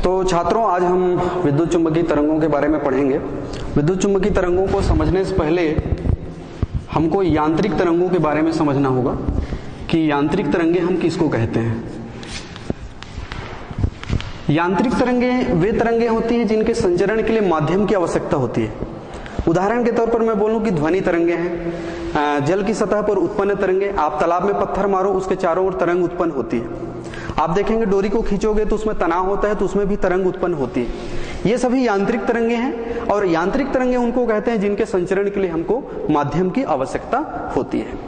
तो छात्रों, आज हम विद्युत चुम्बकीय तरंगों के बारे में पढ़ेंगे। विद्युत चुम्बकीय तरंगों को समझने से पहले हमको यांत्रिक तरंगों के बारे में समझना होगा कि यांत्रिक तरंगे हम किसको कहते हैं। यांत्रिक तरंगे वे तरंगे होती हैं जिनके संचरण के लिए माध्यम की आवश्यकता होती है। उदाहरण के तौर पर मैं बोलूं कि ध्वनि तरंगे हैं, जल की सतह पर उत्पन्न तरंगे। आप तालाब में पत्थर मारो, उसके चारों ओर तरंग उत्पन्न होती है। आप देखेंगे डोरी को खींचोगे तो उसमें तनाव होता है, तो उसमें भी तरंग उत्पन्न होती है। ये सभी यांत्रिक तरंगे हैं, और यांत्रिक तरंगे उनको कहते हैं जिनके संचरण के लिए हमको माध्यम की आवश्यकता होती है।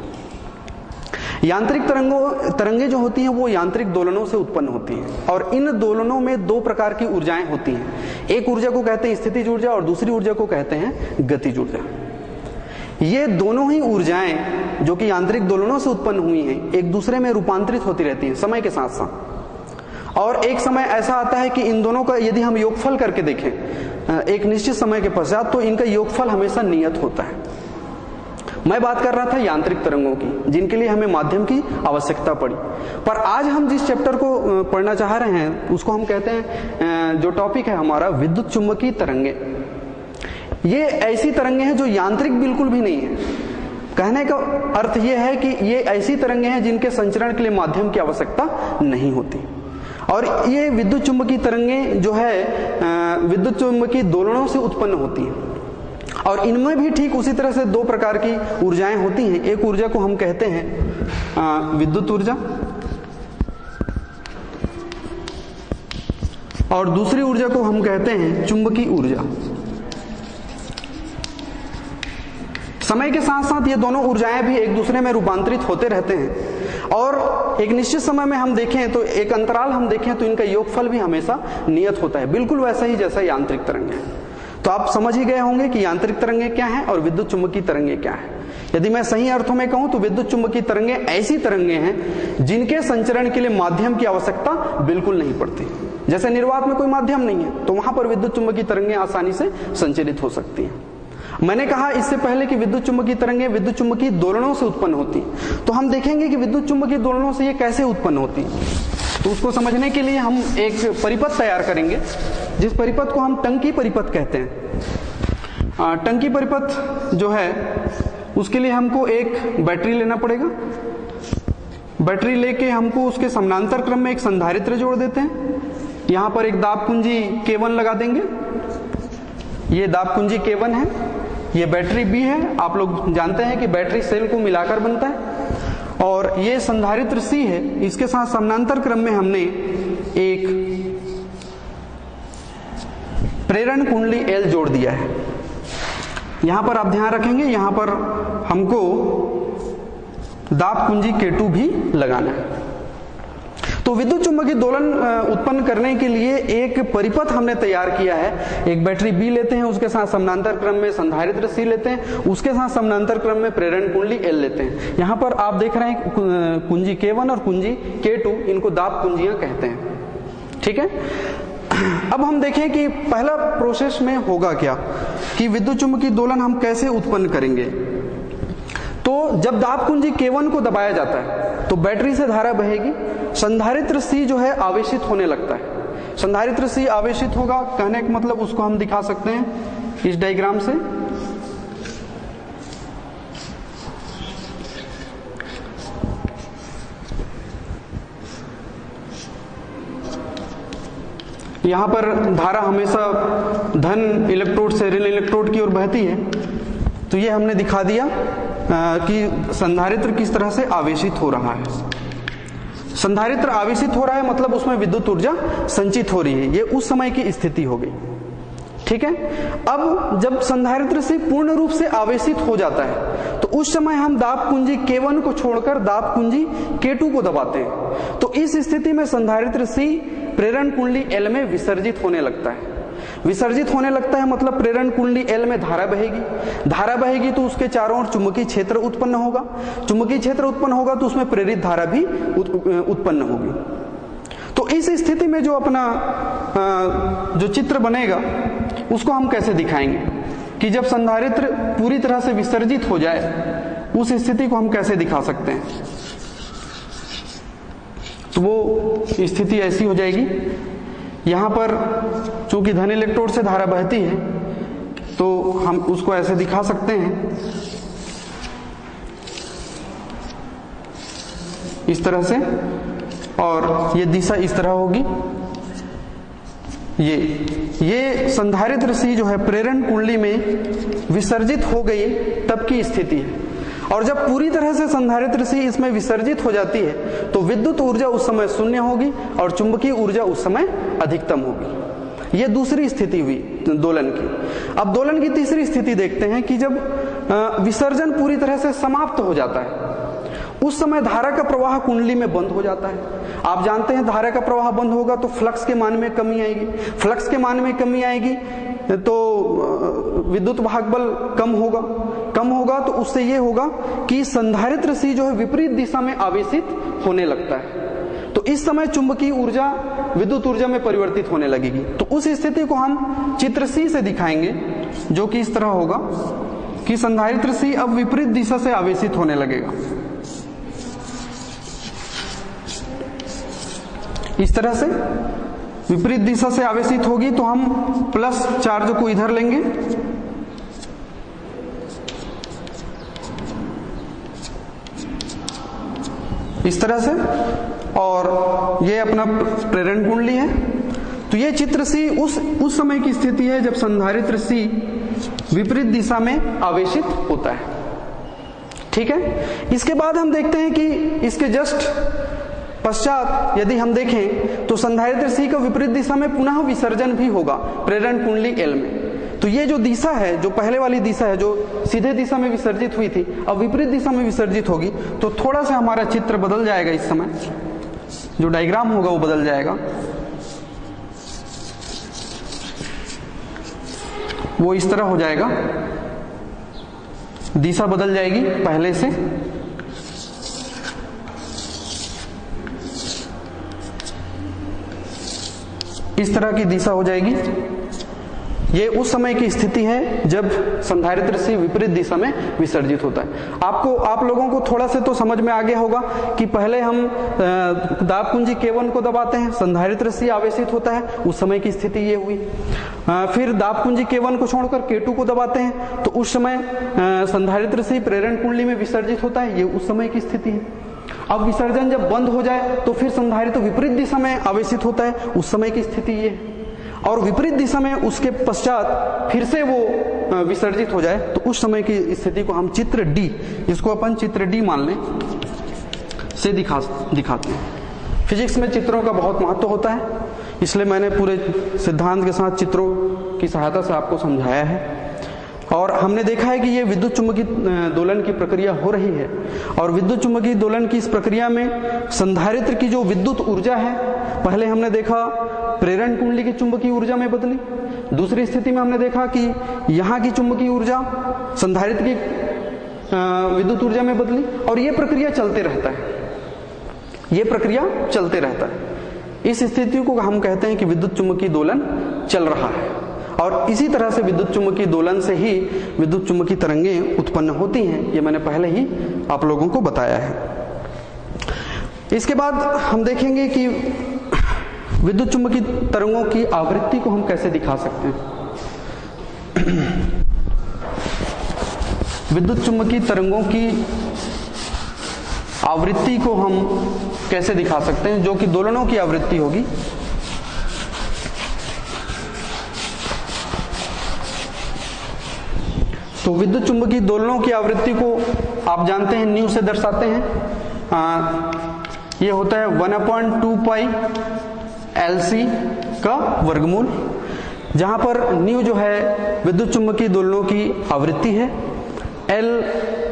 यांत्रिक तरंगे जो होती हैं वो यांत्रिक दोलनों से उत्पन्न होती हैं, और इन दोलनों में दो प्रकार की ऊर्जाएं होती हैं। एक ऊर्जा को कहते हैं स्थितिज ऊर्जा और दूसरी ऊर्जा को कहते हैं गतिज ऊर्जा। ये दोनों ही ऊर्जाएं जो कि यांत्रिक दोलनों से उत्पन्न हुई हैं, एक दूसरे में रूपांतरित होती रहती हैं समय के साथ साथ। और एक समय ऐसा आता है कि इन दोनों का यदि हम योगफल करके देखें एक निश्चित समय के पश्चात, तो इनका योगफल हमेशा नियत होता है। मैं बात कर रहा था यांत्रिक तरंगों की, जिनके लिए हमें माध्यम की आवश्यकता पड़ी। पर आज हम जिस चैप्टर को पढ़ना चाह रहे हैं उसको हम कहते हैं, जो टॉपिक है हमारा, विद्युत चुम्बकीय तरंगे। ये ऐसी तरंगे हैं जो यांत्रिक बिल्कुल भी नहीं है। कहने का अर्थ यह है कि ये ऐसी तरंगे हैं जिनके संचरण के लिए माध्यम की आवश्यकता नहीं होती। और ये विद्युत चुम्बकीय तरंगे जो है विद्युत चुम्बकीय दोलनों से उत्पन्न होती हैं, और इनमें भी ठीक उसी तरह से दो प्रकार की ऊर्जाएं होती हैं। एक ऊर्जा को हम कहते हैं विद्युत ऊर्जा, और दूसरी ऊर्जा को हम कहते हैं चुंबकीय ऊर्जा। समय के साथ साथ ये दोनों ऊर्जाएं भी एक दूसरे में रूपांतरित होते रहते हैं, और एक निश्चित समय में हम देखें तो एक अंतराल हम देखें तो इनका योगफल भी हमेशा नियत होता है, बिल्कुल वैसा ही जैसा यांत्रिक तरंगे हैं। तो आप समझ ही गए होंगे कि यांत्रिक तरंगे क्या हैं और विद्युत चुम्बकीय तरंगे क्या हैं। यदि मैं सही अर्थों में कहूं तो विद्युत चुम्बकीय तरंगे ऐसी तरंगे हैं जिनके संचरण के लिए माध्यम की आवश्यकता बिल्कुल नहीं पड़ती। जैसे निर्वात में कोई माध्यम नहीं है तो वहां पर विद्युत चुम्बकीय तरंगे आसानी से संचरित हो सकती हैं। मैंने कहा इससे पहले कि विद्युत चुम्बकीय तरंगे विद्युत चुम्बकीय दोलनों से उत्पन्न होती हैं। तो हम देखेंगे कि विद्युत चुम्बकीय दोलनों से ये कैसे उत्पन्न होती है। तो उसको समझने के लिए हम एक परिपथ तैयार करेंगे, जिस परिपथ को हम टंकी परिपथ कहते हैं। टंकी परिपथ जो है उसके लिए हमको एक बैटरी लेना पड़ेगा। बैटरी लेके हमको उसके समानांतर क्रम में एक संधारित्र जोड़ देते हैं। यहां पर एक दाब कुंजी K1 लगा देंगे। ये दाब कुंजी K1 है, ये बैटरी B है। आप लोग जानते हैं कि बैटरी सेल को मिलाकर बनता है। और ये संधारित्र C है, इसके साथ समानांतर क्रम में हमने एक प्रेरण कुंडली L जोड़ दिया है। यहां पर आप ध्यान रखेंगे, यहां पर हमको दाब कुंजी K2 भी लगाना है। तो विद्युत चुम्बकीय दोलन उत्पन्न करने के लिए एक परिपथ हमने तैयार किया है। एक बैटरी B लेते हैं, उसके साथ समानांतर क्रम में संधारित्र C लेते हैं, उसके साथ समानांतर क्रम में प्रेरण कुंडली L लेते हैं। यहां पर आप देख रहे हैं कुंजी K1 और कुंजी K2, इनको दाब कुंजियां कहते हैं। ठीक है। अब हम देखें कि पहला प्रोसेस में होगा क्या, कि विद्युत चुम्बकीय दोलन हम कैसे उत्पन्न करेंगे। तो जब दाब कुंजी K1 को दबाया जाता है तो बैटरी से धारा बहेगी। संधारित्र C जो है आवेशित होने लगता है। संधारित्र C आवेशित होगा, कहने का मतलब उसको हम दिखा सकते हैं इस डायग्राम से। यहां पर धारा हमेशा धन इलेक्ट्रोड से ऋण इलेक्ट्रोड की ओर बहती है। तो ये हमने दिखा दिया कि संधारित्र किस तरह से आवेशित हो रहा है। संधारित्र आवेशित हो रहा है मतलब उसमें विद्युत ऊर्जा संचित हो रही है। ये उस समय की स्थिति हो गई। ठीक है। अब जब संधारित्र से पूर्ण रूप से आवेशित हो जाता है तो उस समय हम दाब कुंजी K1 को छोड़कर दाब कुंजी K2 को दबाते हैं। तो इस स्थिति में संधारित्र C प्रेरण कुंडली L में विसर्जित होने लगता है। विसर्जित होने लगता है मतलब प्रेरण कुंडली L में धारा बहेगी। धारा बहेगी तो उसके चारों ओर चुंबकीय क्षेत्र उत्पन्न होगा। चुंबकीय क्षेत्र उत्पन्न होगा तो उसमें प्रेरित धारा भी उत्पन्न होगी। तो इस स्थिति में जो अपना जो चित्र बनेगा उसको हम कैसे दिखाएंगे, कि जब संधारित्र पूरी तरह से विसर्जित हो जाए उस स्थिति को हम कैसे दिखा सकते हैं। तो वो स्थिति ऐसी हो जाएगी यहां पर चूंकि धन इलेक्ट्रोड से धारा बहती है तो हम उसको ऐसे दिखा सकते हैं, इस तरह से, और ये दिशा इस तरह होगी। ये संधारित्र सी जो है प्रेरण कुंडली में विसर्जित हो गई तब की स्थिति है। और जब पूरी तरह से संधारित्र सी इसमें विसर्जित हो जाती है तो विद्युत ऊर्जा उस समय शून्य होगी और चुंबकीय ऊर्जा उस समय अधिकतम होगी। यह दूसरी स्थिति हुई दोलन की। अब दोलन की तीसरी स्थिति देखते हैं कि जब विसर्जन पूरी तरह से समाप्त हो जाता है, उस समय धारा का प्रवाह कुंडली में बंद हो जाता है। आप जानते हैं धारा का प्रवाह बंद होगा तो फ्लक्स के मान में कमी आएगी, फ्लक्स के मान में कमी आएगी तो विद्युत वाहक बल कम होगा तो उससे यह होगा कि संधारित्र सी जो है विपरीत दिशा में आवेशित होने लगता है। तो इस समय चुंबकीय ऊर्जा विद्युत ऊर्जा में परिवर्तित होने लगेगी। तो उस स्थिति को हम चित्र सी से दिखाएंगे, जो कि इस तरह होगा कि संधारित्र सी अब विपरीत दिशा से आवेशित होने लगेगा। इस तरह से विपरीत दिशा से आवेशित होगी तो हम प्लस चार्ज को इधर लेंगे, इस तरह से, और ये अपना प्रेरण कुंडली है। तो ये चित्र सी उस समय की स्थिति है जब संधारित्र सी विपरीत दिशा में आवेशित होता है। ठीक है। इसके बाद हम देखते हैं कि इसके जस्ट पश्चात यदि हम देखें तो संधारित्र सी का विपरीत दिशा में पुनः विसर्जन भी होगा प्रेरण कुंडली एल में। तो ये जो दिशा है, जो पहले वाली दिशा है जो सीधे दिशा में विसर्जित हुई थी, अब विपरीत दिशा में विसर्जित होगी। तो थोड़ा सा हमारा चित्र बदल जाएगा, इस समय जो डायग्राम होगा वो बदल जाएगा। वो इस तरह हो जाएगा, दिशा बदल जाएगी पहले से। इस तरह की दिशा हो जाएगी। ये उस समय की स्थिति है जब संधारित्र सी विपरीत दिशा में विसर्जित होता है। आप लोगों को थोड़ा से तो समझ में आ गया होगा कि पहले हम दाब कुंजी K1 को दबाते हैं, संधारित्र सी आवेशित होता है, उस समय की स्थिति ये हुई। फिर दाब कुंजी K1 को छोड़कर K2 को दबाते हैं तो उस समय संधारित्र सी प्रेरण कुंडली में विसर्जित होता है, ये उस समय की स्थिति है। अब विसर्जन जब बंद हो जाए तो फिर संधारित्र विपरीत दिशा में आवेशित होता है, उस समय की स्थिति ये है। और विपरीत दिशा में उसके पश्चात फिर से वो विसर्जित हो जाए तो उस समय की स्थिति को हम चित्र डी, इसको अपन चित्र डी मान लें, से दिखाते हैं। फिजिक्स में चित्रों का बहुत महत्व होता है, इसलिए मैंने पूरे सिद्धांत के साथ चित्रों की सहायता से आपको समझाया है। और हमने देखा है कि ये विद्युत चुम्बकीय दोलन की प्रक्रिया हो रही है, और विद्युत चुम्बकीय दोलन की इस प्रक्रिया में संधारित्र की जो विद्युत ऊर्जा है, पहले हमने देखा प्रेरण कुंडली की चुंबकीय ऊर्जा में बदली, दूसरी स्थिति में हमने देखा कि यहाँ की चुंबकीय ऊर्जा संधारित्र की विद्युत ऊर्जा में बदली, और ये प्रक्रिया चलते रहता है, ये प्रक्रिया चलते रहता है। इस स्थिति को हम कहते हैं कि विद्युत चुम्बकीय दोलन चल रहा है। और इसी तरह से विद्युत चुम्बकीय दोलन से ही विद्युत चुम्बकीय तरंगें उत्पन्न होती हैं, ये मैंने पहले ही आप लोगों को बताया है। इसके बाद हम देखेंगे कि विद्युत चुम्बकीय तरंगों की आवृत्ति को हम कैसे दिखा सकते हैं। विद्युत चुम्बकीय तरंगों की आवृत्ति को हम कैसे दिखा सकते हैं, जो कि दोलनों की आवृत्ति होगी। तो विद्युत चुम्बकीय दोलनों की आवृत्ति को आप जानते हैं न्यू से दर्शाते हैं। ये होता है 1/2 पाई LC का वर्गमूल, जहां पर न्यू जो है विद्युत चुम्बकीय दोलनों की आवृत्ति है, L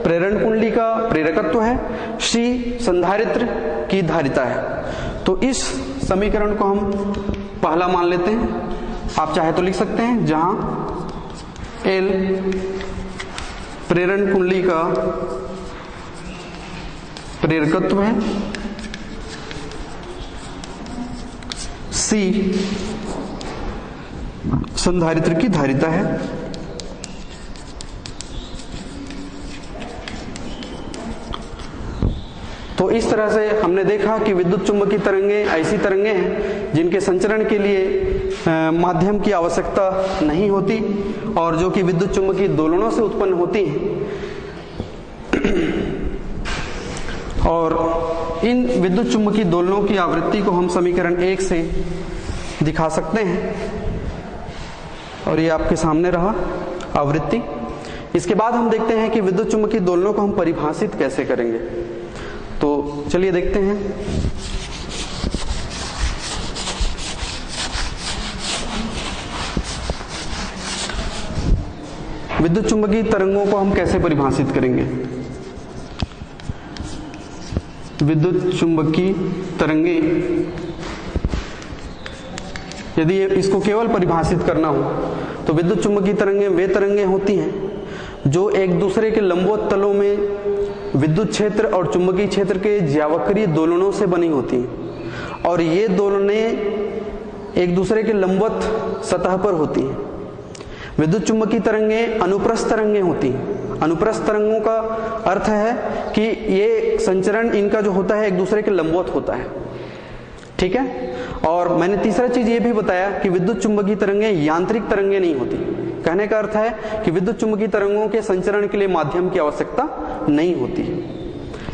प्रेरण कुंडली का प्रेरकत्व है, C संधारित्र की धारिता है। तो इस समीकरण को हम पहला मान लेते हैं, आप चाहे तो लिख सकते हैं, जहां L प्रेरण कुंडली का प्रेरकत्व है, C संधारित्र की धारिता है। तो इस तरह से हमने देखा कि विद्युत चुम्बकीय तरंगें ऐसी तरंगें हैं जिनके संचरण के लिए माध्यम की आवश्यकता नहीं होती और जो कि विद्युत चुम्बकीय दोलनों से उत्पन्न होती हैं। और इन विद्युत चुम्बकीय दोलनों की आवृत्ति को हम समीकरण 1 से दिखा सकते हैं और ये आपके सामने रहा आवृत्ति। इसके बाद हम देखते हैं कि विद्युत चुम्बकीय दोलनों को हम परिभाषित कैसे करेंगे। तो चलिए देखते हैं। विद्युत चुम्बकीय तरंगों को हम कैसे परिभाषित करेंगे। विद्युत चुम्बकीय तरंगे, यदि इसको केवल परिभाषित करना हो तो विद्युत चुम्बकीय तरंगे वे तरंगे होती हैं जो एक दूसरे के लंबवत तलों में विद्युत क्षेत्र और चुंबकीय क्षेत्र के ज्यावक्रीय दोलनों से बनी होती हैं और ये दोलनें एक दूसरे के लंबवत सतह पर होती हैं। विद्युत चुम्बकीय तरंगे अनुप्रस्थ तरंगे होती हैं। अनुप्रस्थ तरंगों का अर्थ है कि ये संचरण इनका जो होता है एक दूसरे के लंबवत होता है, ठीक है। और मैंने तीसरा चीज ये भी बताया कि विद्युत चुम्बकीय तरंगे यांत्रिक तरंगे नहीं होती। कहने का अर्थ है कि विद्युत चुम्बकीय तरंगों के संचरण के लिए माध्यम की आवश्यकता नहीं होती।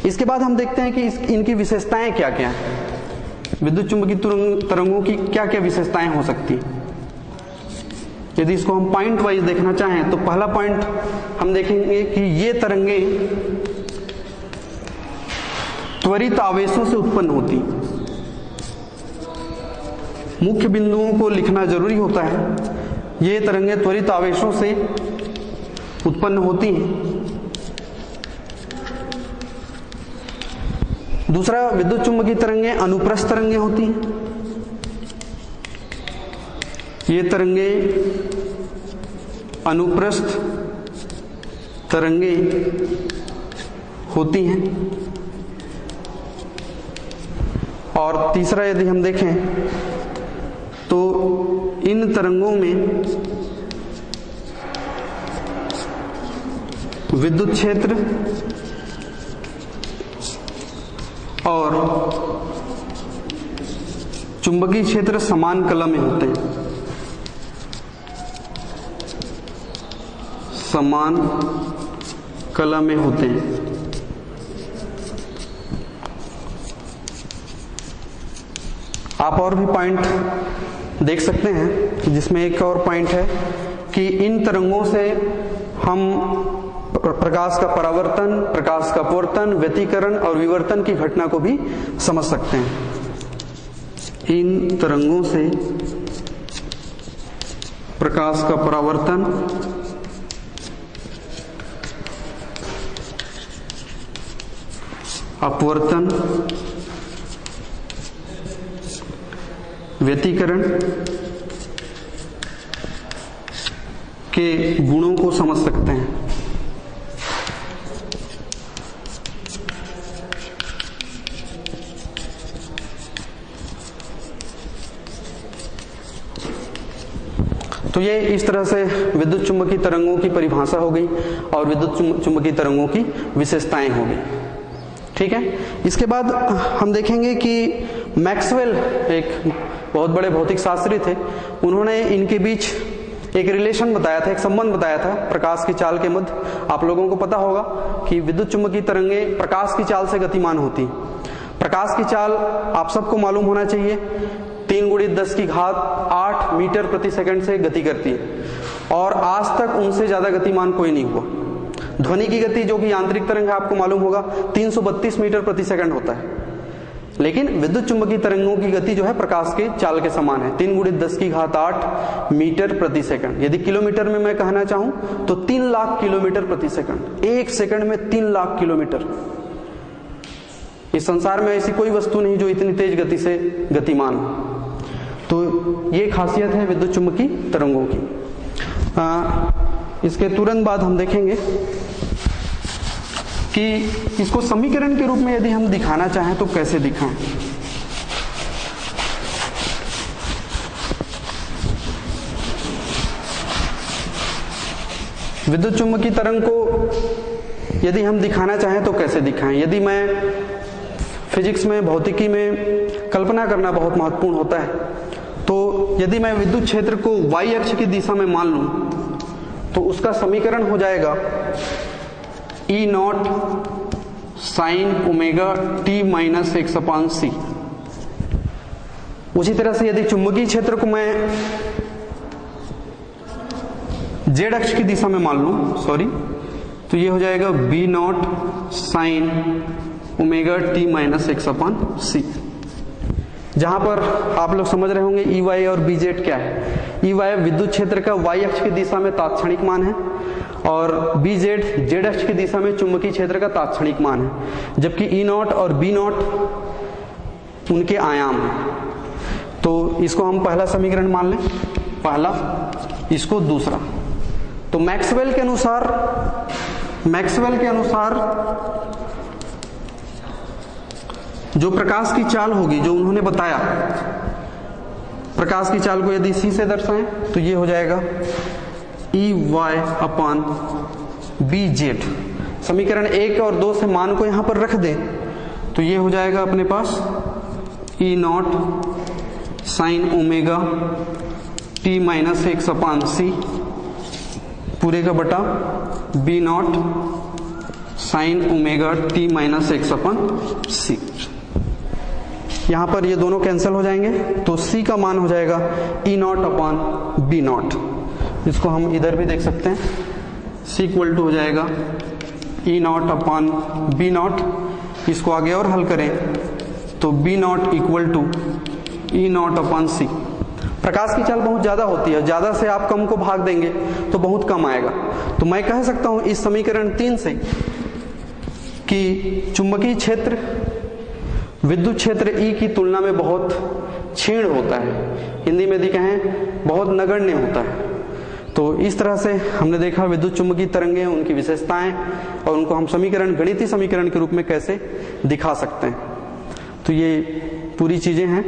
इसके बाद हम देखते हैं कि इनकी विशेषताएं क्या क्या हैं। विद्युत चुम्बकीय तरंगों की क्या क्या विशेषताएं हो सकती हैं। यदि इसको हम पॉइंट वाइज देखना चाहें तो पहला पॉइंट हम देखेंगे कि ये तरंगे त्वरित आवेशों से उत्पन्न होती। मुख्य बिंदुओं को लिखना जरूरी होता है। ये तरंगे त्वरित आवेशों से उत्पन्न होती हैं। दूसरा, विद्युत चुम्बकीय तरंगे अनुप्रस्थ तरंगे होती हैं। ये तरंगे अनुप्रस्थ तरंगे होती हैं। और तीसरा, यदि हम देखें तो इन तरंगों में विद्युत क्षेत्र और चुंबकीय क्षेत्र समान कला में होते हैं। समान कला में होते हैं। आप और भी पॉइंट देख सकते हैं, जिसमें एक और पॉइंट है कि इन तरंगों से हम प्रकाश का परावर्तन, प्रकाश का अपवर्तन, व्यतिकरण और विवर्तन की घटना को भी समझ सकते हैं। इन तरंगों से प्रकाश का परावर्तन, अपवर्तन, व्यतिकरण के गुणों को समझ सकते हैं। तो ये इस तरह से विद्युत चुम्बकीय तरंगों की परिभाषा हो गई और विद्युत चुम्बकीय तरंगों की विशेषताएं हो गई, ठीक है। इसके बाद हम देखेंगे कि मैक्सवेल एक बहुत बड़े भौतिक शास्त्री थे। उन्होंने इनके बीच एक रिलेशन बताया था, एक संबंध बताया था प्रकाश की चाल के मध्य। आप लोगों को पता होगा कि विद्युत चुम्बकीय तरंगे प्रकाश की चाल से गतिमान होती। प्रकाश की चाल आप सबको मालूम होना चाहिए 3 × 10⁸ मीटर प्रति सेकंड से गति करती है और आज तक उनसे ज्यादा गतिमान कोई नहीं हुआ। ध्वनि की गति जो कि यांत्रिक तरंग है आपको मालूम होगा 332 मीटर प्रति सेकंड होता है, लेकिन विद्युत चुम्बकीय तरंगों की गति जो है प्रकाश के चाल के समान है 3 × 10⁸ मीटर प्रति सेकंड। यदि किलोमीटर में मैं कहना चाहूं तो 3 लाख किलोमीटर प्रति सेकंड। एक सेकंड में 3 लाख किलोमीटर। इस संसार में ऐसी कोई वस्तु नहीं जो इतनी तेज गति से गतिमान हो। तो ये खासियत है विद्युत चुम्बकीय तरंगों की। इसके तुरंत बाद हम देखेंगे कि इसको समीकरण के रूप में यदि हम दिखाना चाहें तो कैसे दिखाएं। विद्युत चुम्बकीय तरंग को यदि हम दिखाना चाहें तो कैसे दिखाएं। यदि मैं फिजिक्स में, भौतिकी में कल्पना करना बहुत महत्वपूर्ण होता है। तो यदि मैं विद्युत क्षेत्र को y अक्ष की दिशा में मान लूं तो उसका समीकरण हो जाएगा E naught sine omega t minus x upon c. उसी तरह से यदि चुंबकीय क्षेत्र को मैं z अक्ष की दिशा में मान लूं, तो ये हो जाएगा B naught sine omega t minus x upon c. जहां पर आप लोग समझ रहे होंगे EY और BZ क्या है। EY विद्युत क्षेत्र का y अक्ष की दिशा में तात्क्षणिक मान है और BZ z अक्ष की दिशा में चुंबकीय क्षेत्र का तात्क्षणिक मान है, जबकि E नॉट और B नॉट उनके आयाम हैं। तो इसको हम पहला समीकरण मान लें, पहला, इसको दूसरा। तो मैक्सवेल के अनुसार जो प्रकाश की चाल होगी, जो उन्होंने बताया, प्रकाश की चाल को यदि c से दर्शाएं तो ये हो जाएगा EY अपॉन BZ। समीकरण 1 और 2 से मान को यहां पर रख दें तो ये हो जाएगा अपने पास E naught sine omega t minus x upon c पूरे का बटा B naught sine omega t minus x upon c. यहां पर ये दोनों कैंसिल हो जाएंगे तो C का मान हो जाएगा E naught upon B naught. इसको हम इधर भी देख सकते हैं, C इक्वल टू हो जाएगा E naught upon B naught. इसको आगे और हल करें तो B naught equal to E naught upon C। प्रकाश की चाल बहुत ज्यादा होती है, ज्यादा से आप कम को भाग देंगे तो बहुत कम आएगा। तो मैं कह सकता हूं इस समीकरण 3 से कि चुंबकीय क्षेत्र विद्युत क्षेत्र E की तुलना में बहुत क्षीण होता है, हिंदी में यदि कहें बहुत नगण्य होता है। तो इस तरह से हमने देखा विद्युत चुंबकीय तरंगें, उनकी विशेषताएं और उनको हम समीकरण, गणितीय समीकरण के रूप में कैसे दिखा सकते हैं। तो ये पूरी चीजें हैं।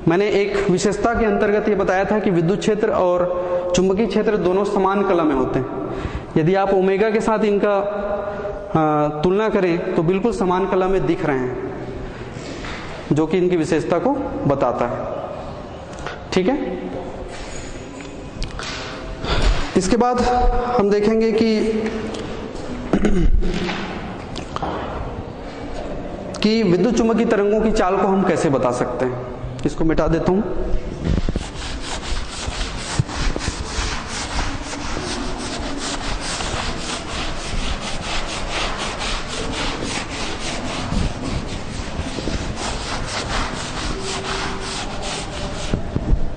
मैंने एक विशेषता के अंतर्गत ये बताया था कि विद्युत क्षेत्र और चुंबकीय क्षेत्र दोनों समान कला में होते हैं। यदि आप ओमेगा के साथ इनका तुलना करें तो बिल्कुल समान कला में दिख रहे हैं, जो कि इनकी विशेषता को बताता है। ठीक है, इसके बाद हम देखेंगे कि विद्युत चुंबकीय तरंगों की चाल को हम कैसे बता सकते हैं। इसको मिटा देता हूं।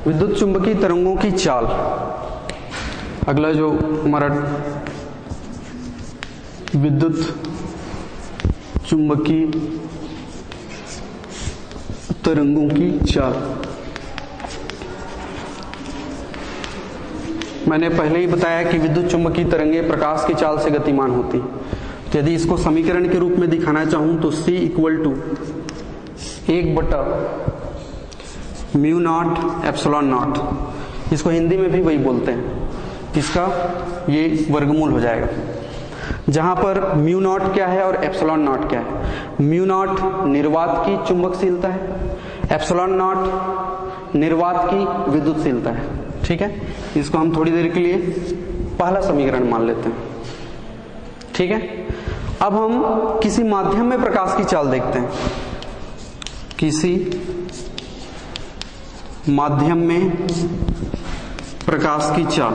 विद्युत चुंबकीय तरंगों की चाल, अगला जो हमारा विद्युत चुंबकीय तरंगों की चाल। मैंने पहले ही बताया कि विद्युत चुंबकीय तरंगें प्रकाश की चाल से गतिमान होती। तो यदि इसको समीकरण के रूप में दिखाना चाहूं तो C equal to 1/μ naught epsilon naught. इसको हिंदी में भी वही बोलते हैं, इसका ये वर्गमूल हो जाएगा, जहां पर म्यू नॉट क्या है और एप्सिलॉन नॉट क्या है। म्यू नॉट निर्वात की चुंबकशीलता है, एप्सिलॉन नॉट निर्वात की विद्युतशीलता है। ठीक है, इसको हम थोड़ी देर के लिए पहला समीकरण मान लेते हैं। ठीक है, अब हम किसी माध्यम में प्रकाश की चाल देखते हैं। किसी माध्यम में प्रकाश की चाल,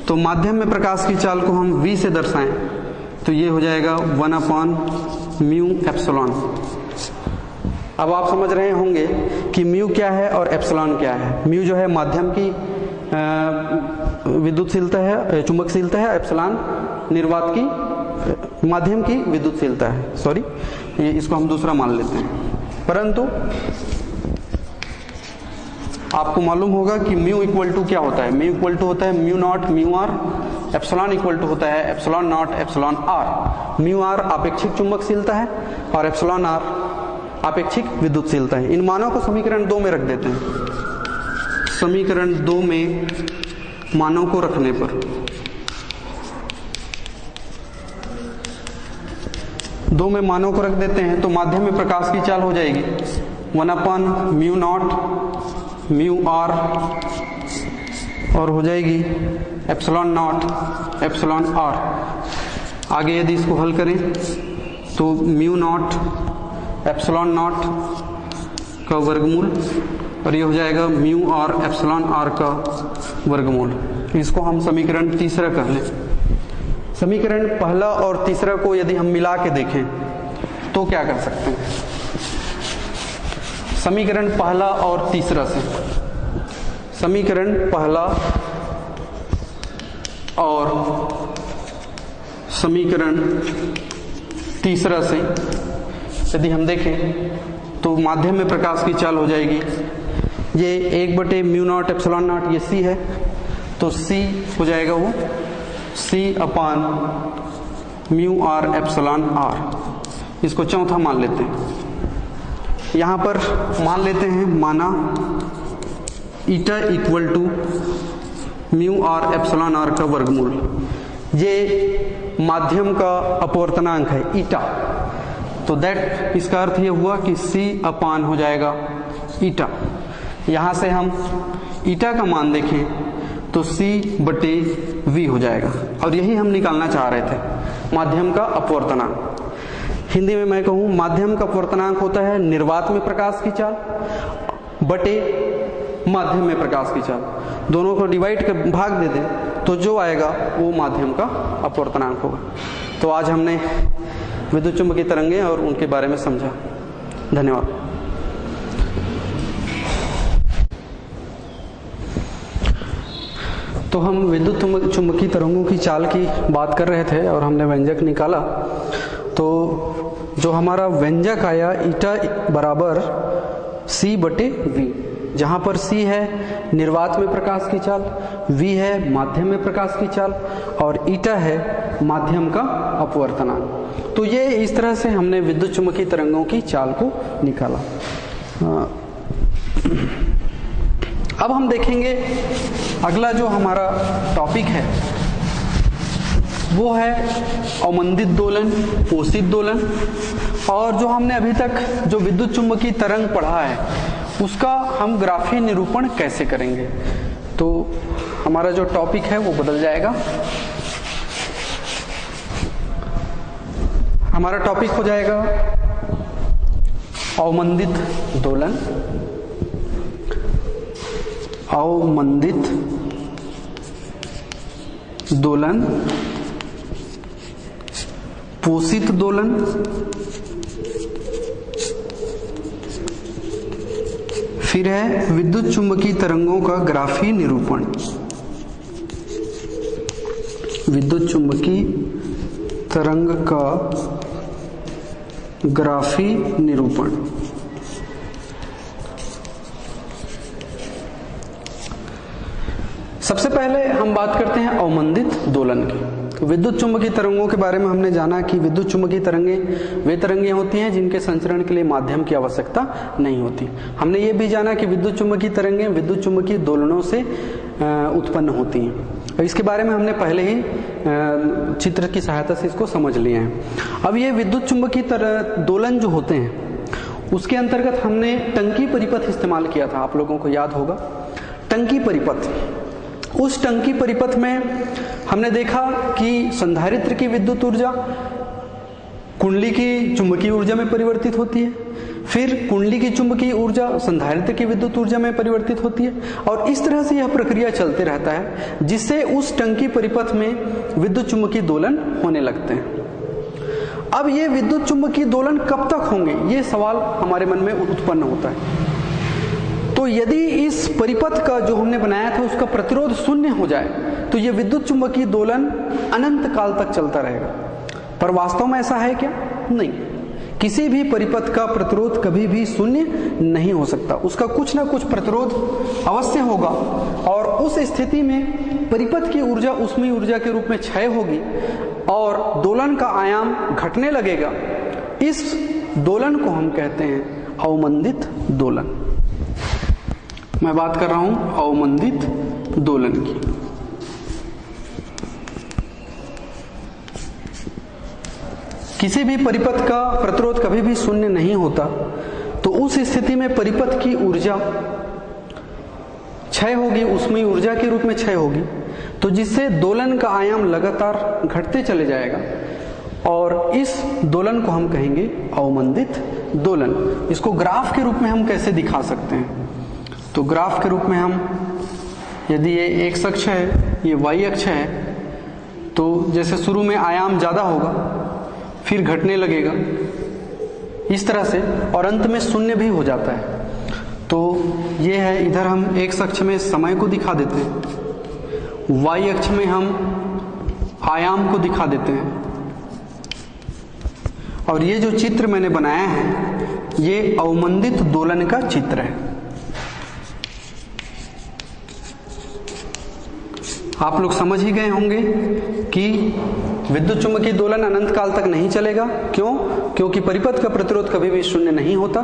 तो माध्यम में प्रकाश की चाल को हम V से दर्शाएं तो ये हो जाएगा 1/μ एप्सिलॉन। अब आप समझ रहे होंगे कि म्यू क्या है और एप्सिलॉन क्या है। म्यू जो है माध्यम की विद्युतशीलता है, चुंबकशीलता है। एप्सिलॉन निर्वात की, माध्यम की विद्युतशीलता है। सॉरी, ये इसको हम दूसरा मान लेते हैं। परंतु आपको मालूम होगा कि म्यू इक्वल टू क्या होता है। म्यू इक्वल टू होता है mu naught mu r. Epsilon equal to होता है epsilon naught epsilon r. Mu r आपेक्षिक चुंबकशीलता है और एप्सिलॉन आर आपेक्षिक विद्युतशीलता है। इन मानों को समीकरण 2 में रख देते हैं। समीकरण 2 में मानों को रखने पर 2 में मानों को रख देते हैं तो माध्यम में प्रकाश की चाल हो जाएगी 1/μ0 μr और हो जाएगी ε0 εr। आगे यदि इसको हल करें तो μ0 ε0 का वर्गमूल और ये हो जाएगा μr εr का वर्गमूल। इसको हम समीकरण तीसरा कर लें। समीकरण पहला और तीसरा को यदि हम मिला के देखें तो क्या कर सकते हैं। समीकरण पहला और तीसरा से, समीकरण पहला और समीकरण तीसरा से यदि हम देखें तो माध्यम में प्रकाश की चाल हो जाएगी, ये 1/μ0 ε0 ये c है तो c हो जाएगा वो c/μr ε r। इसको चौथा मान लेते हैं। यहां पर मान लेते हैं माना ईटा इक्वल टू μr ε0 का वर्गमूल। ये माध्यम का अपवर्तनांक है ईटा, तो दैट इसका अर्थ ये हुआ कि c/, हो जाएगा ईटा। यहां से हम ईटा का मान देखें तो c/v हो जाएगा और यही हम निकालना चाह रहे थे, माध्यम का अपवर्तनांक। हिंदी में मैं कहूं माध्यम का अपवर्तनांक होता है निर्वात में प्रकाश की चाल बटे माध्यम में प्रकाश की चाल, दोनों को डिवाइड कर भाग दे दें तो जो आएगा वो माध्यम का अपवर्तनांक होगा। तो आज हमने विद्युत चुम्बकीय तरंगें और उनके बारे में समझा। धन्यवाद। तो हम विद्युत चुम्बकीय तरंगों की चाल की बात कर रहे थे और हमने व्यंजक निकाला। तो जो हमारा व्यंजक आया ईटा बराबर c/v, जहां पर c है निर्वात में प्रकाश की चाल, v है माध्यम में प्रकाश की चाल और ईटा है माध्यम का अपवर्तनांक। तो ये इस तरह से हमने विद्युत चुम्बकीय तरंगों की चाल को निकाला। अब हम देखेंगे अगला जो हमारा टॉपिक है वो है अवमंदित दोलन, पोषित दोलन। और जो हमने अभी तक जो विद्युत चुम्बकीय तरंग पढ़ा है उसका हम ग्राफीय निरूपण कैसे करेंगे। तो हमारा जो टॉपिक है वो बदल जाएगा। हमारा टॉपिक हो जाएगा अवमंदित दोलन, अवमंदित दोलन, पोषित दोलन, फिर है विद्युत चुम्बकीय तरंगों का ग्राफीय निरूपण। विद्युत चुम्बकीय तरंग का ग्राफीय निरूपण। सबसे पहले हम बात करते हैं अवमंदित दोलन की। विद्युत चुम्बकीय तरंगों के बारे में हमने जाना कि विद्युत चुम्बकीय तरंगें वे तरंगें होती हैं जिनके संचरण के लिए माध्यम की आवश्यकता नहीं होती। हमने ये भी जाना कि विद्युत चुम्बकीय तरंगें विद्युत चुम्बकीय दोलनों से उत्पन्न होती हैं और इसके बारे में हमने पहले ही चित्र की सहायता से इसको समझ लिए हैं। अब ये विद्युत चुम्बकीय दोलन जो होते हैं उसके अंतर्गत हमने टंकी परिपथ इस्तेमाल किया था, आप लोगों को याद होगा। टंकी परिपथ, उस टंकी परिपथ में हमने देखा कि संधारित्र की विद्युत ऊर्जा कुंडली की चुंबकीय ऊर्जा में परिवर्तित होती है, फिर कुंडली की चुंबकीय ऊर्जा संधारित्र की विद्युत ऊर्जा में परिवर्तित होती है और इस तरह से यह प्रक्रिया चलते रहता है जिससे उस टंकी परिपथ में विद्युत चुंबकीय दोलन होने लगते हैं। अब ये विद्युत चुंबकीय दोलन कब तक होंगे, ये सवाल हमारे मन में उत्पन्न होता है। तो यदि इस परिपथ का जो हमने बनाया था उसका प्रतिरोध शून्य हो जाए तो ये विद्युत चुंबकीय दोलन अनंत काल तक चलता रहेगा, पर वास्तव में ऐसा है क्या? नहीं, किसी भी परिपथ का प्रतिरोध कभी भी शून्य नहीं हो सकता, उसका कुछ ना कुछ प्रतिरोध अवश्य होगा और उस स्थिति में परिपथ की ऊर्जा ऊष्मीय ऊर्जा के रूप में क्षय होगी और दोलन का आयाम घटने लगेगा। इस दोलन को हम कहते हैं अवमंदित दोलन। मैं बात कर रहा हूं अवमंदित दोलन की। किसी भी परिपथ का प्रतिरोध कभी भी शून्य नहीं होता, तो उस स्थिति में परिपथ की ऊर्जा क्षय होगी, उसमें ऊर्जा के रूप में क्षय होगी, तो जिससे दोलन का आयाम लगातार घटते चले जाएगा और इस दोलन को हम कहेंगे अवमंदित दोलन। इसको ग्राफ के रूप में हम कैसे दिखा सकते हैं? तो ग्राफ के रूप में हम, यदि ये एक्स अक्ष है, ये वाई अक्ष है, तो जैसे शुरू में आयाम ज्यादा होगा, फिर घटने लगेगा इस तरह से, और अंत में शून्य भी हो जाता है। तो ये है, इधर हम एक्स अक्ष में समय को दिखा देते हैं, वाई अक्ष में हम आयाम को दिखा देते हैं, और ये जो चित्र मैंने बनाया है ये अवमंदित दोलन का चित्र है। आप लोग समझ ही गए होंगे कि विद्युत चुम्बकीय दोलन अनंत काल तक नहीं चलेगा। क्यों? क्योंकि परिपथ का प्रतिरोध कभी भी शून्य नहीं होता,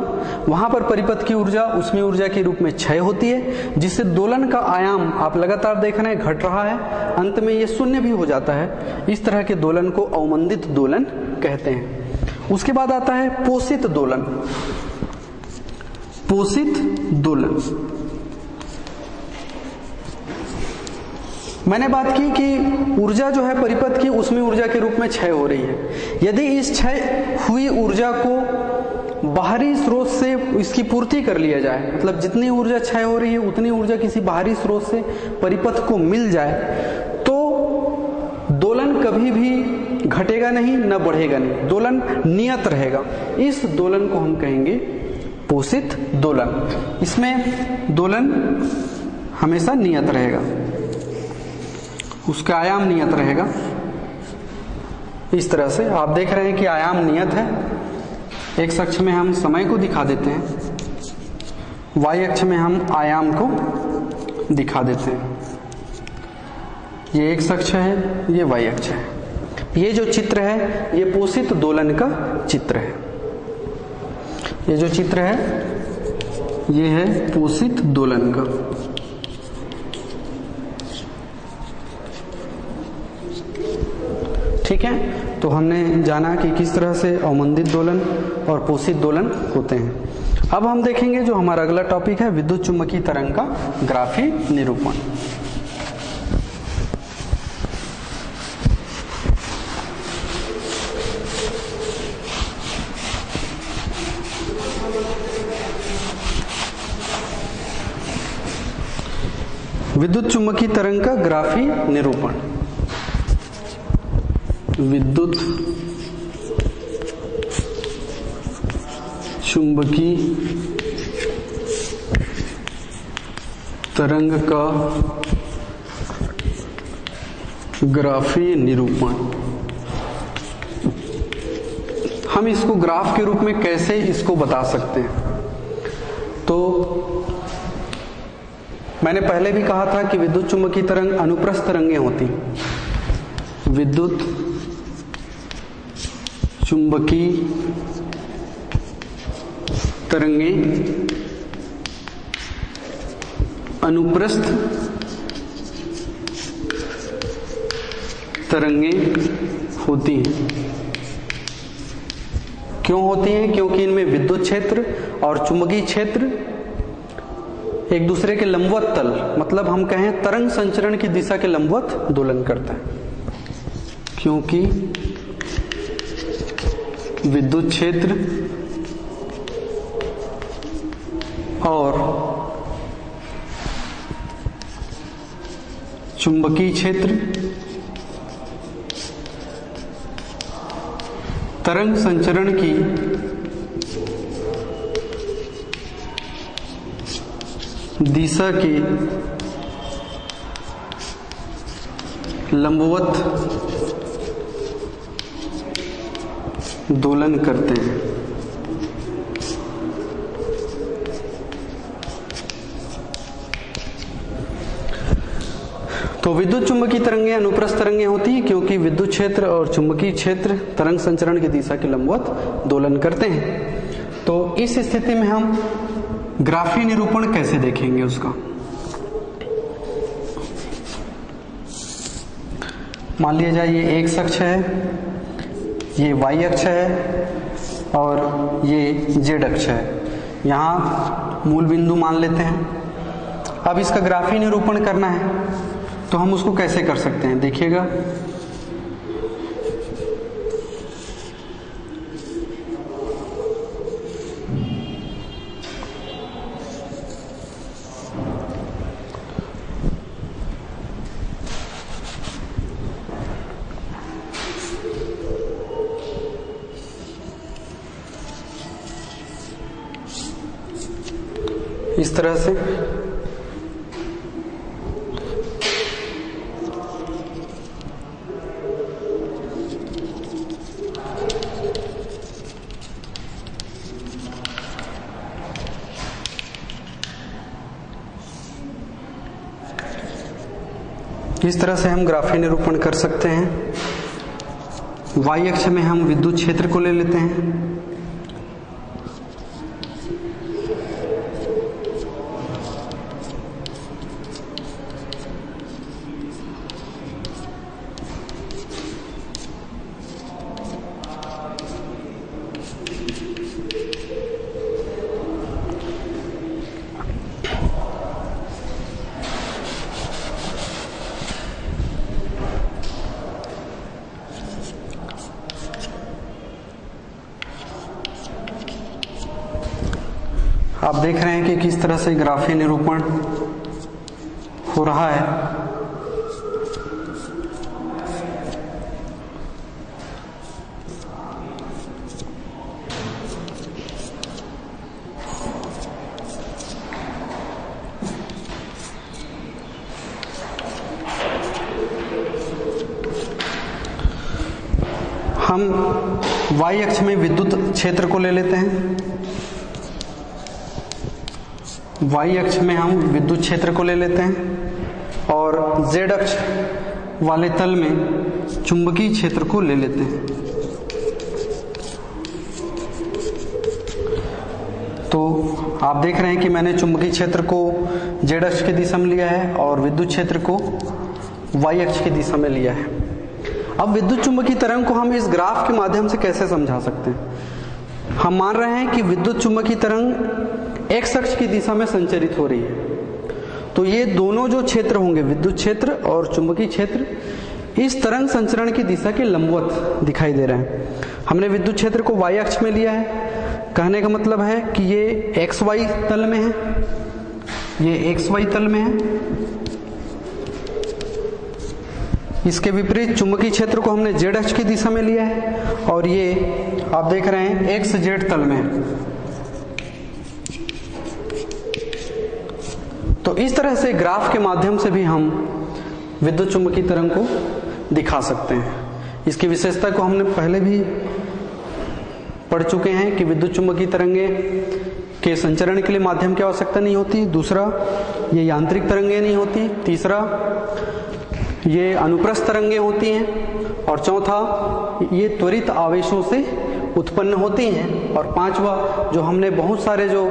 वहां पर परिपथ की ऊर्जा उसमें ऊर्जा के रूप में क्षय होती है, जिससे दोलन का आयाम आप लगातार देख रहे हैं घट रहा है, अंत में ये शून्य भी हो जाता है। इस तरह के दोलन को अवमंदित दोलन कहते हैं। उसके बाद आता है पोषित दोलन। पोषित दोलन, मैंने बात की कि ऊर्जा जो है परिपथ की उसमें ऊर्जा के रूप में क्षय हो रही है। यदि इस क्षय हुई ऊर्जा को बाहरी स्रोत से इसकी पूर्ति कर लिया जाए, मतलब जितनी ऊर्जा क्षय हो रही है उतनी ऊर्जा किसी बाहरी स्रोत से परिपथ को मिल जाए, तो दोलन कभी भी घटेगा नहीं, न बढ़ेगा नहीं, दोलन नियत रहेगा। इस दोलन को हम कहेंगे पोषित दोलन। इसमें दोलन हमेशा नियत रहेगा, उसका आयाम नियत रहेगा। इस तरह से आप देख रहे हैं कि आयाम नियत है। एक्स अक्ष में हम समय को दिखा देते हैं, वाई अक्ष में हम आयाम को दिखा देते हैं। ये एक्स अक्ष है, ये वाई अक्ष है। ये जो चित्र है ये पोषित दोलन का चित्र है। ये जो चित्र है ये है पोषित दोलन का। ठीक है, तो हमने जाना कि किस तरह से अवमंदित दोलन और पोषित दोलन होते हैं। अब हम देखेंगे जो हमारा अगला टॉपिक है, विद्युत चुम्बकीय तरंग का ग्राफी निरूपण। विद्युत चुम्बकीय तरंग का ग्राफी निरूपण। विद्युत चुम्बकीय तरंग का ग्राफी निरूपण। हम इसको ग्राफ के रूप में कैसे इसको बता सकते हैं? तो मैंने पहले भी कहा था कि विद्युत चुम्बकीय तरंग अनुप्रस्थ तरंगें होती। विद्युत चुम्बकीय तरंगें अनुप्रस्थ तरंगें होती हैं। क्यों होती हैं? क्योंकि इनमें विद्युत क्षेत्र और चुंबकीय क्षेत्र एक दूसरे के लंबवत तल, मतलब हम कहें तरंग संचरण की दिशा के लंबवत दोलन करता है। क्योंकि विद्युत क्षेत्र और चुंबकीय क्षेत्र तरंग संचरण की दिशा के लंबवत दोलन करते हैं। तो विद्युत चुम्बकीय तरंगें अनुप्रस्थ तरंगें होती हैं क्योंकि विद्युत क्षेत्र और चुंबकीय क्षेत्र तरंग संचरण की दिशा के लंबवत दोलन करते हैं। तो इस स्थिति में हम ग्राफी निरूपण कैसे देखेंगे उसका? मान लिया जाए ये एक अक्ष है, ये y अक्ष है और ये z अक्ष है। यहाँ मूल बिंदु मान लेते हैं। अब इसका ग्राफीय निरूपण करना है तो हम उसको कैसे कर सकते हैं, देखिएगा। इस तरह से हम ग्राफीय निरूपण कर सकते हैं। y अक्ष में हम विद्युत क्षेत्र को ले लेते हैं। आप देख रहे हैं कि किस तरह से ग्राफीय निरूपण हो रहा है। हम y अक्ष में विद्युत क्षेत्र को ले लेते हैं। y अक्ष में हम विद्युत क्षेत्र को ले लेते हैं और z अक्ष वाले तल में चुंबकीय क्षेत्र को ले लेते हैं। तो आप देख रहे हैं कि मैंने चुंबकीय क्षेत्र को z अक्ष की दिशा में लिया है और विद्युत क्षेत्र को y अक्ष की दिशा में लिया है। अब विद्युत चुंबकीय तरंग को हम इस ग्राफ के माध्यम से कैसे समझा सकते हैं। हम मान रहे हैं कि विद्युत चुंबकीय तरंग x अक्ष की दिशा में संचरित हो रही है। तो ये दोनों जो क्षेत्र होंगे, विद्युत क्षेत्र और चुंबकीय क्षेत्र, इस तरंग संचरण की दिशा के लंबवत दिखाई दे रहे हैं। हमने विद्युत क्षेत्र को y अक्ष में लिया है। कहने का मतलब है कि ये xy तल में है, ये xy तल में है। इसके विपरीत चुंबकीय क्षेत्र को हमने z अक्ष की दिशा में लिया है और ये आप देख रहे हैं xz तल में है। तो इस तरह से ग्राफ के माध्यम से भी हम विद्युत चुंबकीय तरंग को दिखा सकते हैं। इसकी विशेषता को हमने पहले भी पढ़ चुके हैं कि विद्युत चुंबकीय तरंगे के संचरण के लिए माध्यम की आवश्यकता नहीं होती। दूसरा, ये यांत्रिक तरंगे नहीं होती। तीसरा, ये अनुप्रस्थ तरंगे होती हैं। और चौथा, ये त्वरित आवेशों से उत्पन्न होती हैं। और पांचवा, जो हमने बहुत सारे जो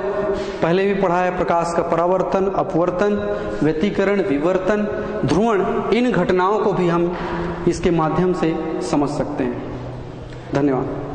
पहले भी पढ़ा है, प्रकाश का परावर्तन, अपवर्तन, व्यतिकरण, विवर्तन, ध्रुवण, इन घटनाओं को भी हम इसके माध्यम से समझ सकते हैं। धन्यवाद।